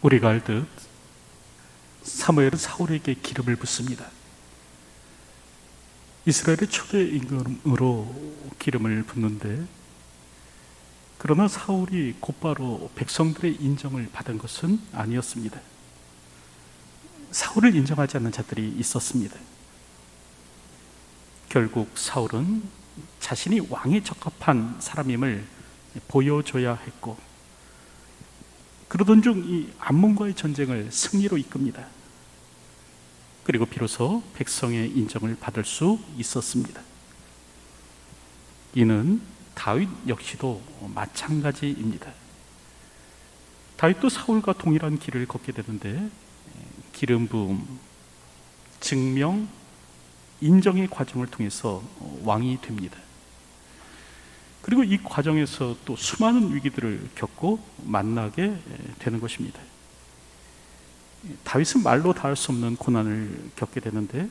우리가 알듯 사무엘은 사울에게 기름을 붓습니다. 이스라엘의 초대 임금으로 기름을 붓는데, 그러나 사울이 곧바로 백성들의 인정을 받은 것은 아니었습니다. 사울을 인정하지 않는 자들이 있었습니다. 결국 사울은 자신이 왕에 적합한 사람임을 보여줘야 했고, 그러던 중 이 암몬과의 전쟁을 승리로 이끕니다. 그리고 비로소 백성의 인정을 받을 수 있었습니다. 이는 다윗 역시도 마찬가지입니다. 다윗도 사울과 동일한 길을 걷게 되는데, 기름 부음, 증명, 인정의 과정을 통해서 왕이 됩니다. 그리고 이 과정에서 또 수많은 위기들을 겪고 만나게 되는 것입니다. 다윗은 말로 다 할 수 없는 고난을 겪게 되는데,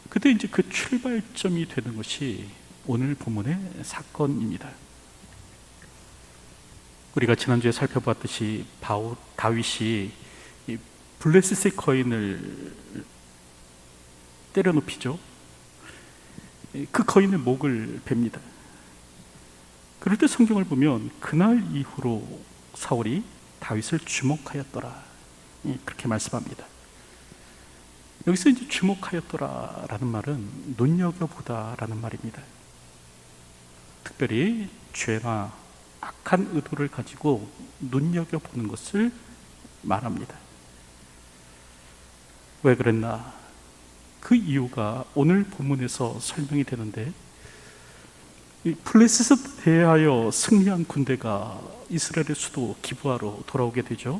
그때 이제 그 출발점이 되는 것이 오늘 본문의 사건입니다. 우리가 지난주에 살펴봤듯이 다윗이 이 블레셋의 거인을 때려눕히죠. 그 거인의 목을 베입니다. 그럴 때 성경을 보면 그날 이후로 사울이 다윗을 주목하였더라, 그렇게 말씀합니다. 여기서 이제 주목하였더라라는 말은 눈여겨보다라는 말입니다. 특별히 죄나 악한 의도를 가지고 눈여겨보는 것을 말합니다. 왜 그랬나? 그 이유가 오늘 본문에서 설명이 되는데, 블레셋에 대하여 승리한 군대가 이스라엘의 수도 기브아로 돌아오게 되죠.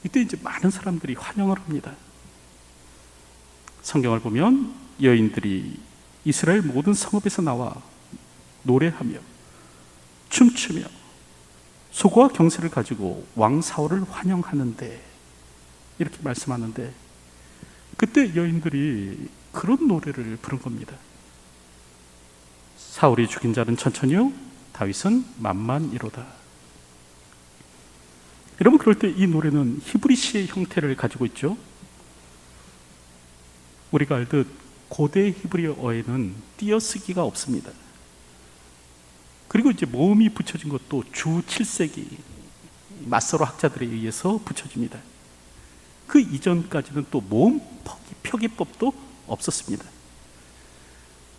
이때 이제 많은 사람들이 환영을 합니다. 성경을 보면 여인들이 이스라엘 모든 성읍에서 나와 노래하며 춤추며 소고와 경세를 가지고 왕 사울을 환영하는데, 이렇게 말씀하는데, 그때 여인들이 그런 노래를 부른 겁니다. 사울이 죽인 자는 천천히요, 다윗은 만만이로다. 여러분, 그럴 때 이 노래는 히브리시의 형태를 가지고 있죠. 우리가 알듯 고대 히브리어에는 띄어쓰기가 없습니다. 그리고 이제 모음이 붙여진 것도 주 7세기 마서로 학자들에 의해서 붙여집니다. 그 이전까지는 또 모음 표기법도 없었습니다.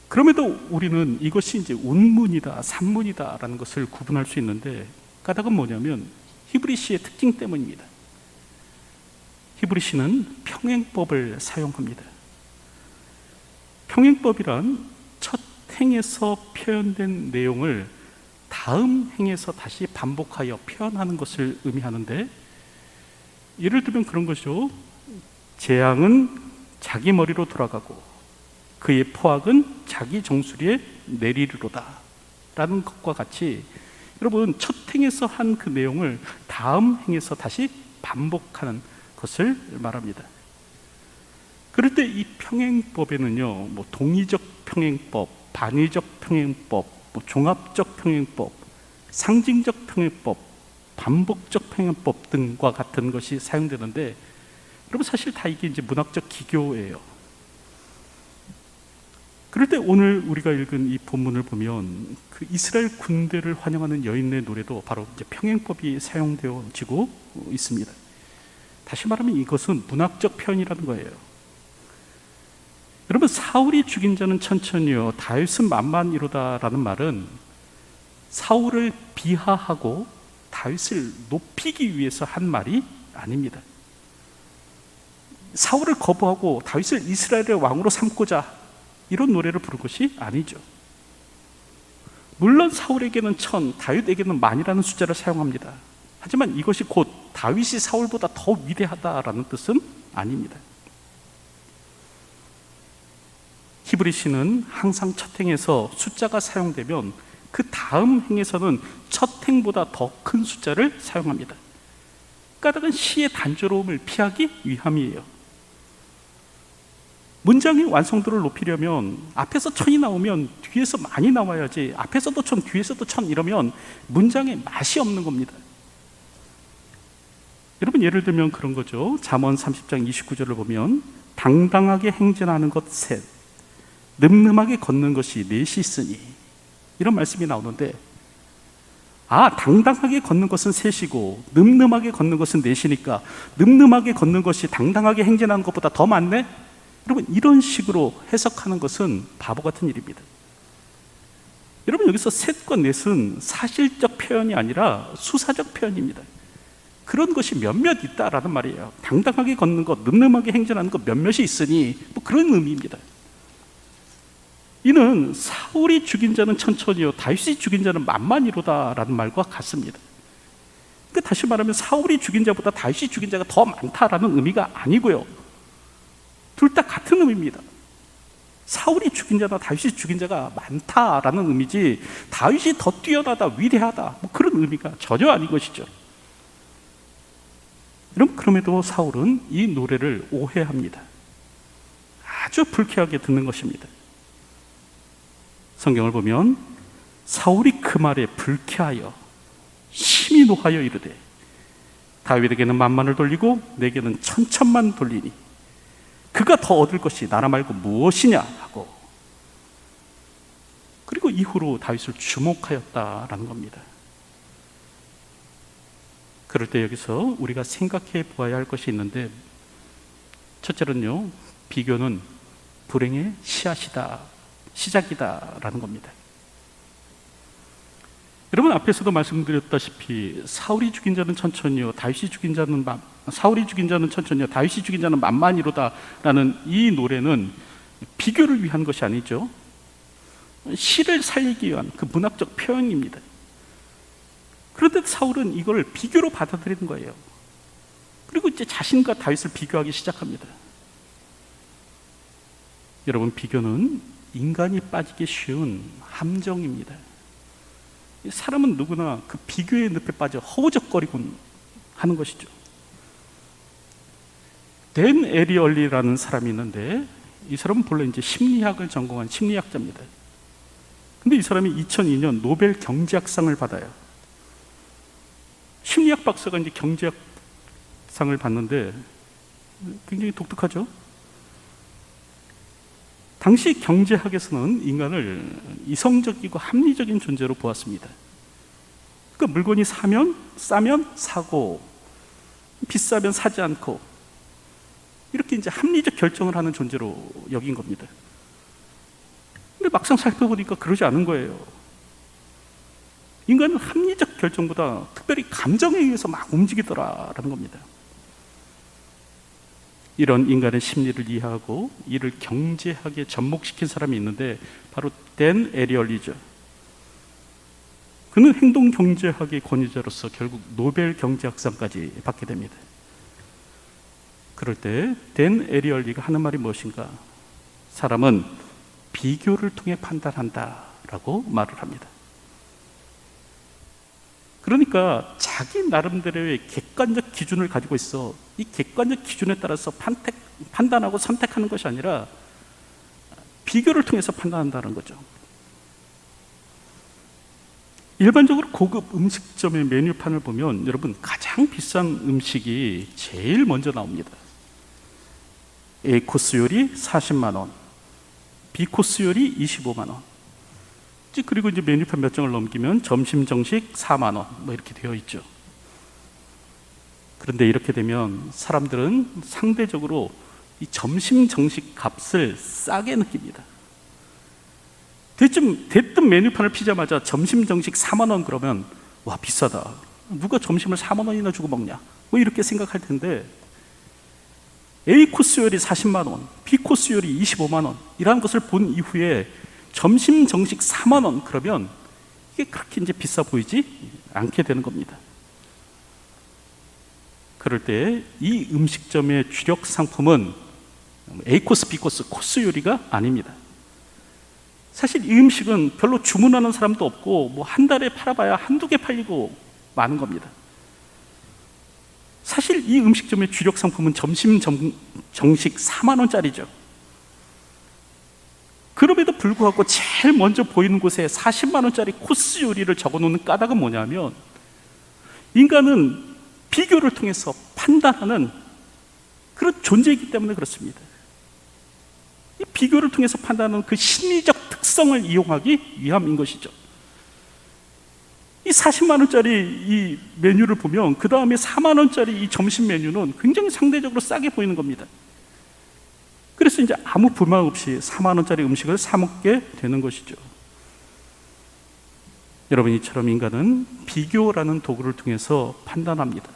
그럼에도 우리는 이것이 이제 운문이다, 산문이다라는 것을 구분할 수 있는데, 까닭은 뭐냐면 히브리시의 특징 때문입니다. 히브리시는 평행법을 사용합니다. 평행법이란 첫 행에서 표현된 내용을 다음 행에서 다시 반복하여 표현하는 것을 의미하는데, 예를 들면 그런 것이죠. 재앙은 자기 머리로 돌아가고 그의 포악은 자기 정수리에 내리리로다 라는 것과 같이, 여러분, 첫 행에서 한 그 내용을 다음 행에서 다시 반복하는 것을 말합니다. 그럴 때 이 평행법에는요, 동의적 평행법, 반의적 평행법, 종합적 평행법, 상징적 평행법, 반복적 평행법 등과 같은 것이 사용되는데, 여러분, 사실 다 이게 이제 문학적 기교예요. 그럴 때 오늘 우리가 읽은 이 본문을 보면 그 이스라엘 군대를 환영하는 여인의 노래도 바로 이제 평행법이 사용되어지고 있습니다. 다시 말하면 이것은 문학적 표현이라는 거예요. 여러분, 사울이 죽인 자는 천천히요, 다윗은 만만이로다라는 말은 사울을 비하하고 다윗을 높이기 위해서 한 말이 아닙니다. 사울을 거부하고 다윗을 이스라엘의 왕으로 삼고자 이런 노래를 부른 것이 아니죠. 물론 사울에게는 1000, 다윗에게는 만이라는 숫자를 사용합니다. 하지만 이것이 곧 다윗이 사울보다 더 위대하다라는 뜻은 아닙니다. 히브리시는 항상 첫 행에서 숫자가 사용되면 그 다음 행에서는 첫 행보다 더 큰 숫자를 사용합니다. 까닭은 시의 단조로움을 피하기 위함이에요. 문장의 완성도를 높이려면 앞에서 1000이 나오면 뒤에서 많이 나와야지, 앞에서도 1000, 뒤에서도 1000 이러면 문장에 맛이 없는 겁니다. 여러분, 예를 들면 그런 거죠. 잠언 30장 29절을 보면 당당하게 행진하는 것 셋, 늠름하게 걷는 것이 넷이 있으니, 이런 말씀이 나오는데, 당당하게 걷는 것은 셋이고 늠름하게 걷는 것은 넷이니까 늠름하게 걷는 것이 당당하게 행진하는 것보다 더 많네? 여러분, 이런 식으로 해석하는 것은 바보 같은 일입니다. 여러분, 여기서 셋과 넷은 사실적 표현이 아니라 수사적 표현입니다. 그런 것이 몇몇 있다라는 말이에요. 당당하게 걷는 것, 늠름하게 행진하는 것 몇몇이 있으니, 뭐 그런 의미입니다. 이는 사울이 죽인 자는 천천히요 다윗이 죽인 자는 만만이로다라는 말과 같습니다. 그러니까 다시 말하면 사울이 죽인 자보다 다윗이 죽인 자가 더 많다라는 의미가 아니고요, 둘 다 같은 의미입니다. 사울이 죽인 자나 다윗이 죽인 자가 많다라는 의미지, 다윗이 더 뛰어나다, 위대하다, 뭐 그런 의미가 전혀 아닌 것이죠. 여러분, 그럼에도 사울은 이 노래를 오해합니다. 아주 불쾌하게 듣는 것입니다. 성경을 보면 사울이 그 말에 불쾌하여 심히 노하여 이르되 다윗에게는 만만을 돌리고 내게는 천천만 돌리니 그가 더 얻을 것이 나라 말고 무엇이냐 하고, 그리고 이후로 다윗을 주목하였다라는 겁니다. 그럴 때 여기서 우리가 생각해 보아야 할 것이 있는데, 첫째는요, 비교는 불행의 시작이다라는 겁니다. 여러분, 앞에서도 말씀드렸다시피 사울이 죽인 자는 천천히요 다윗이 죽인 자는 사울이 죽인 자는 천천히요 다윗이 죽인 자는 만만이로다라는 이 노래는 비교를 위한 것이 아니죠. 시를 살리기 위한 그 문학적 표현입니다. 그런데 사울은 이걸 비교로 받아들이는 거예요. 그리고 이제 자신과 다윗을 비교하기 시작합니다. 여러분, 비교는 인간이 빠지기 쉬운 함정입니다. 사람은 누구나 그 비교의 늪에 빠져 허우적거리곤 하는 것이죠. 댄 에리얼리라는 사람이 있는데, 이 사람은 본래 이제 심리학을 전공한 심리학자입니다. 근데 이 사람이 2002년 노벨 경제학상을 받아요. 심리학 박사가 이제 경제학상을 받는데 굉장히 독특하죠. 당시 경제학에서는 인간을 이성적이고 합리적인 존재로 보았습니다. 그러니까 물건이 싸면 사고, 비싸면 사지 않고, 이렇게 이제 합리적 결정을 하는 존재로 여긴 겁니다. 근데 막상 살펴보니까 그러지 않은 거예요. 인간은 합리적 결정보다 특별히 감정에 의해서 막 움직이더라라는 겁니다. 이런 인간의 심리를 이해하고 이를 경제학에 접목시킨 사람이 있는데 바로 댄 에리얼리죠. 그는 행동경제학의 권위자로서 결국 노벨 경제학상까지 받게 됩니다. 그럴 때 댄 에리얼리가 하는 말이 무엇인가? 사람은 비교를 통해 판단한다라고 말을 합니다. 그러니까 자기 나름대로의 객관적 기준을 가지고 있어. 이 객관적 기준에 따라서 판단하고 선택하는 것이 아니라 비교를 통해서 판단한다는 거죠. 일반적으로 고급 음식점의 메뉴판을 보면 여러분, 가장 비싼 음식이 제일 먼저 나옵니다. A코스 요리 40만 원, B코스 요리 25만 원. 그리고 이제 메뉴판 몇 장을 넘기면 점심 정식 4만 원, 뭐 이렇게 되어 있죠. 그런데 이렇게 되면 사람들은 상대적으로 이 점심 정식 값을 싸게 느낍니다. 대뜸 메뉴판을 피자마자 점심 정식 4만 원 그러면 와, 비싸다. 누가 점심을 4만 원이나 주고 먹냐? 뭐 이렇게 생각할 텐데, A 코스 요리 40만 원, B 코스 요리 25만 원 이라는 것을 본 이후에 점심 정식 4만 원 그러면 이게 그렇게 이제 비싸 보이지 않게 되는 겁니다. 그럴 때 이 음식점의 주력 상품은 A 코스, B 코스, 코스 요리가 아닙니다. 사실 이 음식은 별로 주문하는 사람도 없고 뭐 한 달에 팔아봐야 한두 개 팔리고 마는 겁니다. 사실 이 음식점의 주력 상품은 점심 정식 4만 원짜리죠. 그럼에도 불구하고 제일 먼저 보이는 곳에 40만 원짜리 코스 요리를 적어놓는 까닭은 뭐냐면, 인간은 비교를 통해서 판단하는 그런 존재이기 때문에 그렇습니다. 이 비교를 통해서 판단하는 그 심리적 특성을 이용하기 위함인 것이죠. 이 40만 원짜리 이 메뉴를 보면 그 다음에 4만 원짜리 이 점심 메뉴는 굉장히 상대적으로 싸게 보이는 겁니다. 그래서 이제 아무 불만 없이 4만 원짜리 음식을 사 먹게 되는 것이죠. 여러분, 이처럼 인간은 비교라는 도구를 통해서 판단합니다.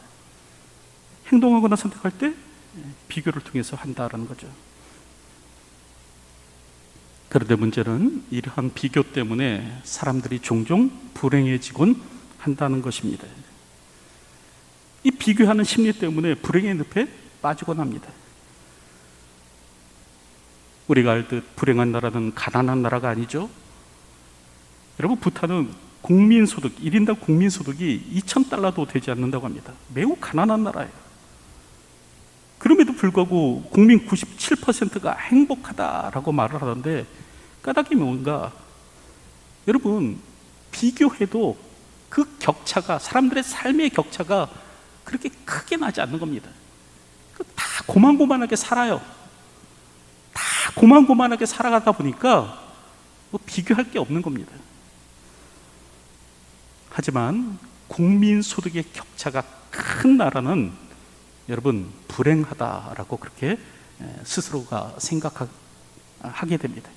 행동하거나 선택할 때 비교를 통해서 한다라는 거죠. 그런데 문제는 이러한 비교 때문에 사람들이 종종 불행해지곤 한다는 것입니다. 이 비교하는 심리 때문에 불행의 늪에 빠지곤 합니다. 우리가 알듯 불행한 나라는 가난한 나라가 아니죠. 여러분, 부탄은 국민소득, 1인당 국민소득이 2,000달러도 되지 않는다고 합니다. 매우 가난한 나라예요. 그럼에도 불구하고 국민 97%가 행복하다라고 말을 하던데 까닭이 뭔가, 여러분, 비교해도 그 격차가, 사람들의 삶의 격차가 그렇게 크게 나지 않는 겁니다. 다 고만고만하게 살아요. 다 고만고만하게 살아가다 보니까 뭐 비교할 게 없는 겁니다. 하지만 국민 소득의 격차가 큰 나라는 여러분 불행하다라고 그렇게 스스로가 생각하게 됩니다.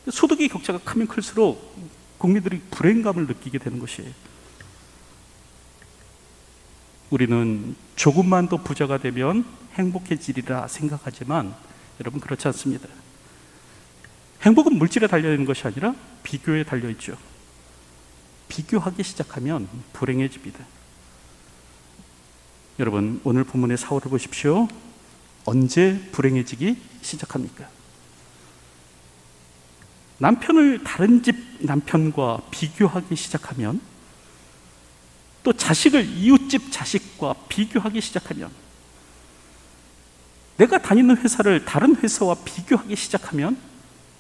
소득의 격차가 크면 클수록 국민들이 불행감을 느끼게 되는 것이에요. 우리는 조금만 더 부자가 되면 행복해지리라 생각하지만 여러분, 그렇지 않습니다. 행복은 물질에 달려있는 것이 아니라 비교에 달려있죠. 비교하기 시작하면 불행해집니다. 여러분, 오늘 본문의 사울을 보십시오. 언제 불행해지기 시작합니까? 남편을 다른 집 남편과 비교하기 시작하면, 또 자식을 이웃집 자식과 비교하기 시작하면, 내가 다니는 회사를 다른 회사와 비교하기 시작하면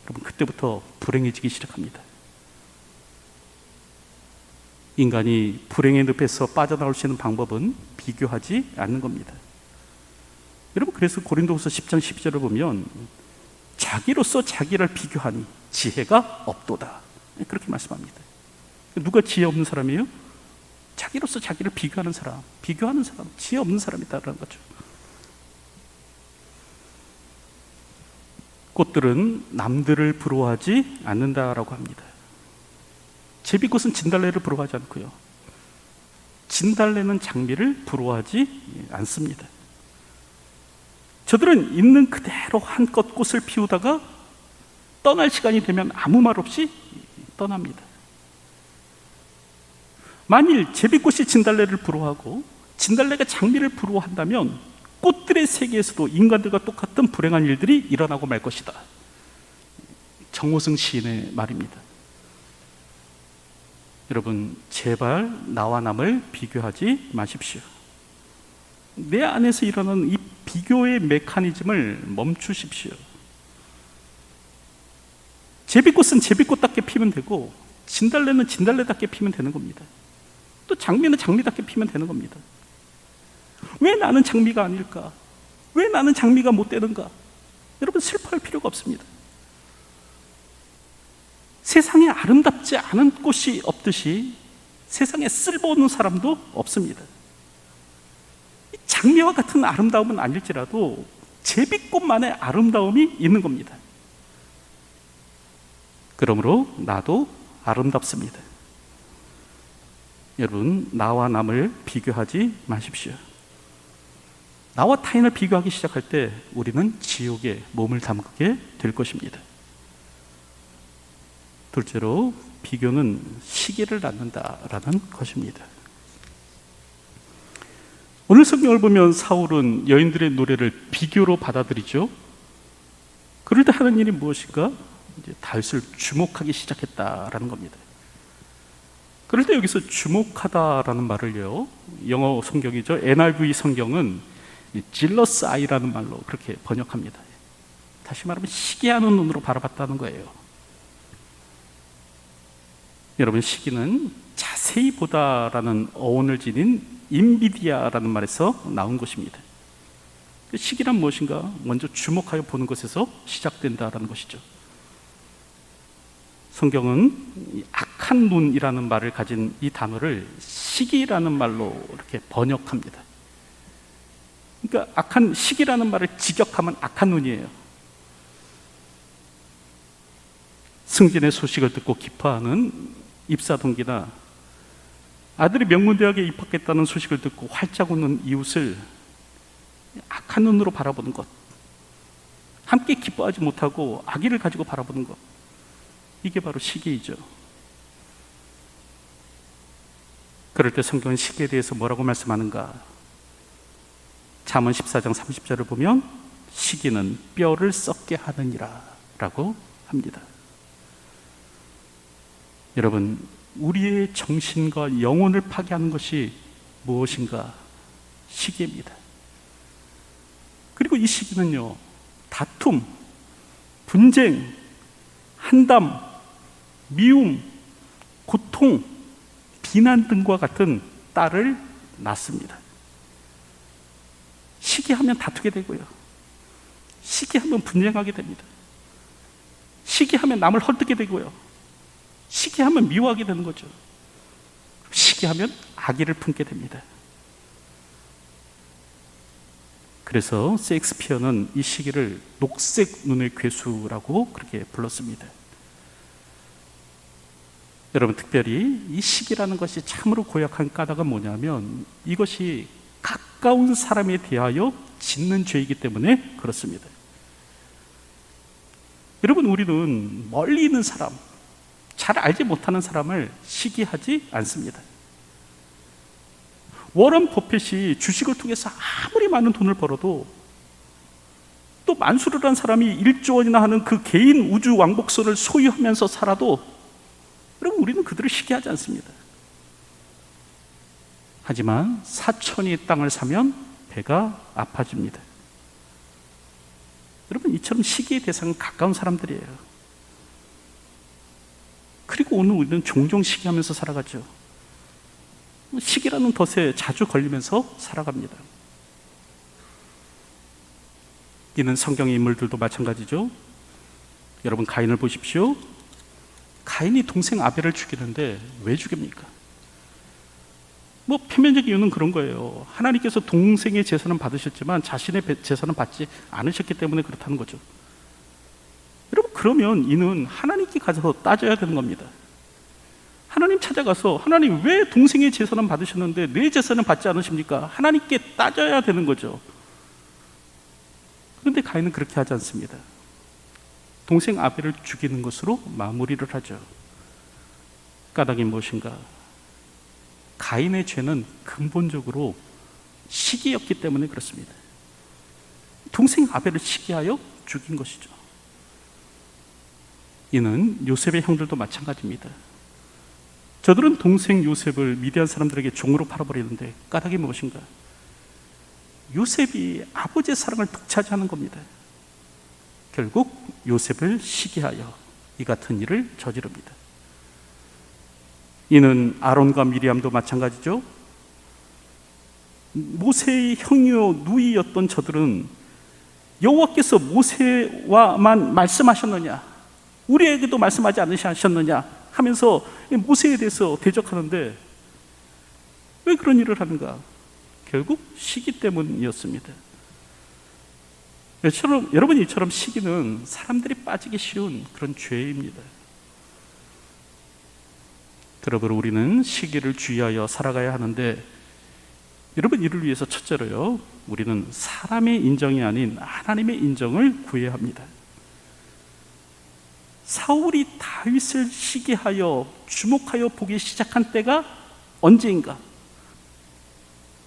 여러분, 그때부터 불행해지기 시작합니다. 인간이 불행의 늪에서 빠져나올 수 있는 방법은 비교하지 않는 겁니다. 여러분, 그래서 고린도후서 10장 12절을 보면 자기로서 자기를 비교하니 지혜가 없도다, 그렇게 말씀합니다. 누가 지혜 없는 사람이에요? 자기로서 자기를 비교하는 사람, 지혜 없는 사람이다라는 거죠. 꽃들은 남들을 부러워하지 않는다라고 합니다. 제비꽃은 진달래를 부러워하지 않고요, 진달래는 장미를 부러워하지 않습니다. 저들은 있는 그대로 한껏 꽃을 피우다가 떠날 시간이 되면 아무 말 없이 떠납니다. 만일 제비꽃이 진달래를 부러워하고 진달래가 장미를 부러워한다면 꽃들의 세계에서도 인간들과 똑같은 불행한 일들이 일어나고 말 것이다. 정호승 시인의 말입니다. 여러분, 제발 나와 남을 비교하지 마십시오. 내 안에서 일어나는 이 비교의 메커니즘을 멈추십시오. 제비꽃은 제비꽃답게 피면 되고, 진달래는 진달래답게 피면 되는 겁니다. 또 장미는 장미답게 피면 되는 겁니다. 왜 나는 장미가 아닐까? 왜 나는 장미가 못 되는가? 여러분, 슬퍼할 필요가 없습니다. 세상에 아름답지 않은 꽃이 없듯이 세상에 쓸모없는 사람도 없습니다. 장미와 같은 아름다움은 아닐지라도 제비꽃만의 아름다움이 있는 겁니다. 그러므로 나도 아름답습니다. 여러분, 나와 남을 비교하지 마십시오. 나와 타인을 비교하기 시작할 때 우리는 지옥에 몸을 담그게 될 것입니다. 둘째로, 비교는 시기를 낳는다라는 것입니다. 오늘 성경을 보면 사울은 여인들의 노래를 비교로 받아들이죠. 그럴 때 하는 일이 무엇인가? 이제 다윗을 주목하기 시작했다라는 겁니다. 그럴 때 여기서 주목하다라는 말을요, 영어 성경이죠, NIV 성경은 jealous eye라는 말로 그렇게 번역합니다. 다시 말하면 시기하는 눈으로 바라봤다는 거예요. 여러분, 시기는 자세히 보다라는 어원을 지닌 인비디아라는 말에서 나온 것입니다. 시기란 무엇인가? 먼저 주목하여 보는 것에서 시작된다라는 것이죠. 성경은 악한 눈이라는 말을 가진 이 단어를 시기라는 말로 이렇게 번역합니다. 그러니까 악한 시기라는 말을 직역하면 악한 눈이에요. 승진의 소식을 듣고 기뻐하는 입사 동기나 아들이 명문대학에 입학했다는 소식을 듣고 활짝 웃는 이웃을 악한 눈으로 바라보는 것, 함께 기뻐하지 못하고 악의를 가지고 바라보는 것, 이게 바로 시기이죠. 그럴 때 성경은 시기에 대해서 뭐라고 말씀하는가? 잠언 14장 30절을 보면 시기는 뼈를 썩게 하느니라 라고 합니다. 여러분, 우리의 정신과 영혼을 파괴하는 것이 무엇인가? 시기입니다. 그리고 이 시기는요, 다툼, 분쟁, 한담, 미움, 고통, 비난 등과 같은 딸을 낳습니다. 시기하면 다투게 되고요, 시기하면 분쟁하게 됩니다. 시기하면 남을 헐뜯게 되고요, 시기하면 미워하게 되는 거죠. 시기하면 악의를 품게 됩니다. 그래서 셰익스피어는 이 시기를 녹색 눈의 괴수라고 그렇게 불렀습니다. 여러분, 특별히 이 시기라는 것이 참으로 고약한 까닭은 뭐냐면 이것이 가까운 사람에 대하여 짓는 죄이기 때문에 그렇습니다. 여러분, 우리는 멀리 있는 사람, 잘 알지 못하는 사람을 시기하지 않습니다. 워런 버핏이 주식을 통해서 아무리 많은 돈을 벌어도 또 만수를 한 사람이 1조 원이나 하는 그 개인 우주 왕복선을 소유하면서 살아도 여러분, 우리는 그들을 시기하지 않습니다. 하지만 사천이 땅을 사면 배가 아파집니다. 여러분, 이처럼 시기의 대상은 가까운 사람들이에요. 그리고 오늘 우리는 종종 시기하면서 살아가죠. 시기라는 덫에 자주 걸리면서 살아갑니다. 이는 성경의 인물들도 마찬가지죠. 여러분, 가인을 보십시오. 가인이 동생 아벨을 죽이는데 왜 죽입니까? 표면적 이유는 그런 거예요. 하나님께서 동생의 제사는 받으셨지만 자신의 제사는 받지 않으셨기 때문에 그렇다는 거죠. 여러분, 그러면 이는 하나님께 가서 따져야 되는 겁니다. 하나님 찾아가서 하나님, 왜 동생의 제사는 받으셨는데 내 제사는 받지 않으십니까? 하나님께 따져야 되는 거죠. 그런데 가인은 그렇게 하지 않습니다. 동생 아벨을 죽이는 것으로 마무리를 하죠. 까닭이 무엇인가? 가인의 죄는 근본적으로 시기였기 때문에 그렇습니다. 동생 아벨을 시기하여 죽인 것이죠. 이는 요셉의 형들도 마찬가지입니다. 저들은 동생 요셉을 미디안 사람들에게 종으로 팔아버리는데 까닭이 무엇인가? 요셉이 아버지의 사랑을 독차지하는 겁니다. 결국 요셉을 시기하여 이 같은 일을 저지릅니다. 이는 아론과 미리암도 마찬가지죠. 모세의 형이요 누이였던 저들은 여호와께서 모세와만 말씀하셨느냐, 우리에게도 말씀하지 않으셨느냐 하면서 모세에 대해서 대적하는데 왜 그런 일을 하는가? 결국 시기 때문이었습니다. 여러분, 이처럼 시기는 사람들이 빠지기 쉬운 그런 죄입니다. 여러분, 우리는 시기를 주의하여 살아가야 하는데, 여러분, 이를 위해서 첫째로요, 우리는 사람의 인정이 아닌 하나님의 인정을 구해야 합니다. 사울이 다윗을 시기하여 주목하여 보기 시작한 때가 언제인가?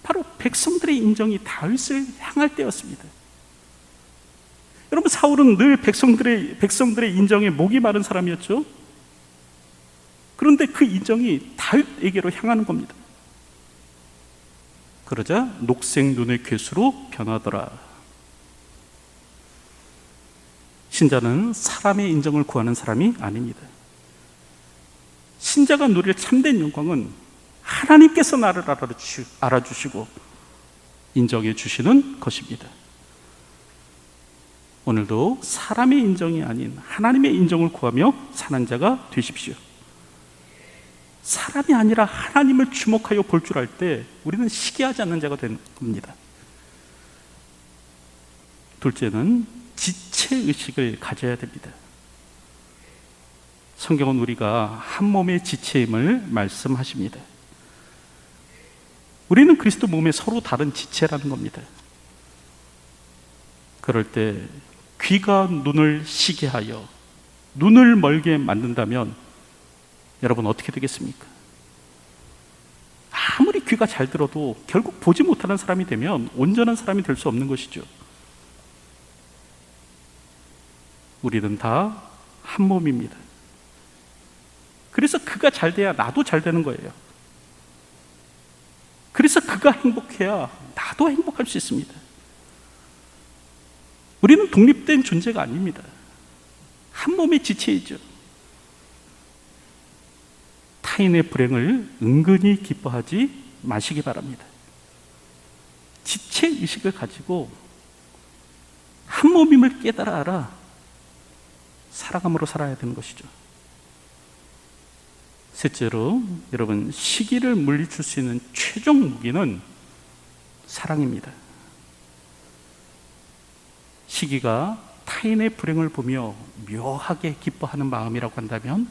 바로 백성들의 인정이 다윗을 향할 때였습니다. 여러분, 사울은 늘 백성들의 인정에 목이 마른 사람이었죠. 그런데 그 인정이 다윗에게로 향하는 겁니다. 그러자 녹색 눈의 괴수로 변하더라. 신자는 사람의 인정을 구하는 사람이 아닙니다. 신자가 누릴 참된 영광은 하나님께서 나를 알아주시고 인정해 주시는 것입니다. 오늘도 사람의 인정이 아닌 하나님의 인정을 구하며 사는 자가 되십시오. 사람이 아니라 하나님을 주목하여 볼 줄 알 때 우리는 시기하지 않는 자가 되는 겁니다. 둘째는 지체의식을 가져야 됩니다. 성경은 우리가 한 몸의 지체임을 말씀하십니다. 우리는 그리스도 몸에 서로 다른 지체라는 겁니다. 그럴 때 귀가 눈을 시게 하여 눈을 멀게 만든다면 여러분 어떻게 되겠습니까? 아무리 귀가 잘 들어도 결국 보지 못하는 사람이 되면 온전한 사람이 될 수 없는 것이죠. 우리는 다 한 몸입니다. 그래서 그가 잘 돼야 나도 잘 되는 거예요. 그래서 그가 행복해야 나도 행복할 수 있습니다. 우리는 독립된 존재가 아닙니다. 한 몸의 지체이죠. 타인의 불행을 은근히 기뻐하지 마시기 바랍니다. 지체의식을 가지고 한 몸임을 깨달아 알아 살아감으로 살아야 되는 것이죠. 셋째로, 여러분, 시기를 물리칠 수 있는 최종 무기는 사랑입니다. 시기가 타인의 불행을 보며 묘하게 기뻐하는 마음이라고 한다면,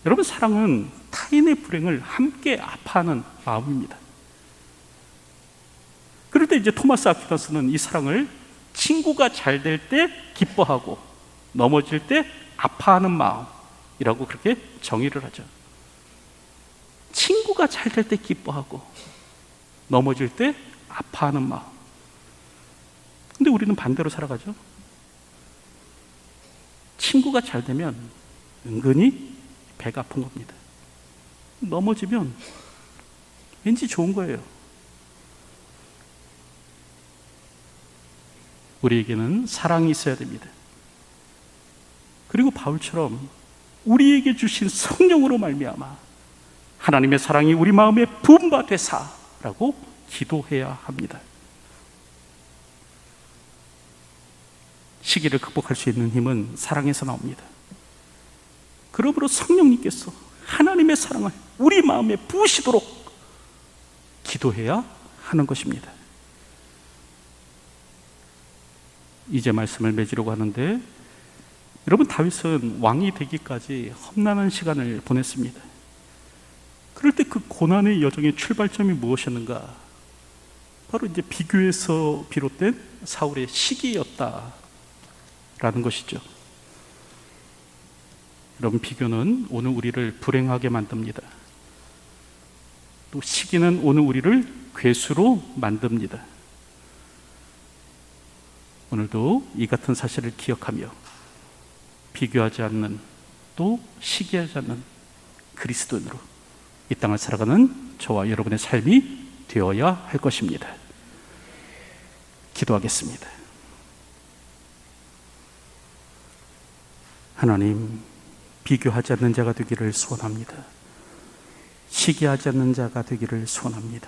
여러분, 사랑은 타인의 불행을 함께 아파하는 마음입니다. 그럴 때 이제 토마스 아퀴나스는 이 사랑을 친구가 잘 될 때 기뻐하고 넘어질 때 아파하는 마음이라고 그렇게 정의를 하죠. 친구가 잘 될 때 기뻐하고 넘어질 때 아파하는 마음. 근데 우리는 반대로 살아가죠. 친구가 잘 되면 은근히 배가 아픈 겁니다. 넘어지면 왠지 좋은 거예요. 우리에게는 사랑이 있어야 됩니다. 그리고 바울처럼 우리에게 주신 성령으로 말미암아 하나님의 사랑이 우리 마음에 부음바 되사라고 기도해야 합니다. 시기를 극복할 수 있는 힘은 사랑에서 나옵니다. 그러므로 성령님께서 하나님의 사랑을 우리 마음에 부으시도록 기도해야 하는 것입니다. 이제 말씀을 맺으려고 하는데, 여러분, 다윗은 왕이 되기까지 험난한 시간을 보냈습니다. 그럴 때 그 고난의 여정의 출발점이 무엇이었는가? 바로 이제 비교에서 비롯된 사울의 시기였다라는 것이죠. 여러분, 비교는 오늘 우리를 불행하게 만듭니다. 또 시기는 오늘 우리를 괴수로 만듭니다. 오늘도 이 같은 사실을 기억하며 비교하지 않는, 또 시기하지 않는 그리스도인으로 이 땅을 살아가는 저와 여러분의 삶이 되어야 할 것입니다. 기도하겠습니다. 하나님, 비교하지 않는 자가 되기를 소원합니다. 시기하지 않는 자가 되기를 소원합니다.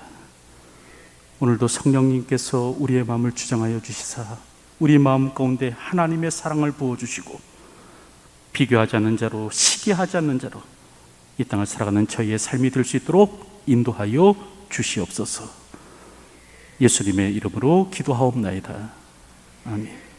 오늘도 성령님께서 우리의 마음을 주장하여 주시사 우리 마음 가운데 하나님의 사랑을 부어주시고 비교하지 않는 자로, 시기하지 않는 자로 이 땅을 살아가는 저희의 삶이 될 수 있도록 인도하여 주시옵소서. 예수님의 이름으로 기도하옵나이다. 아멘.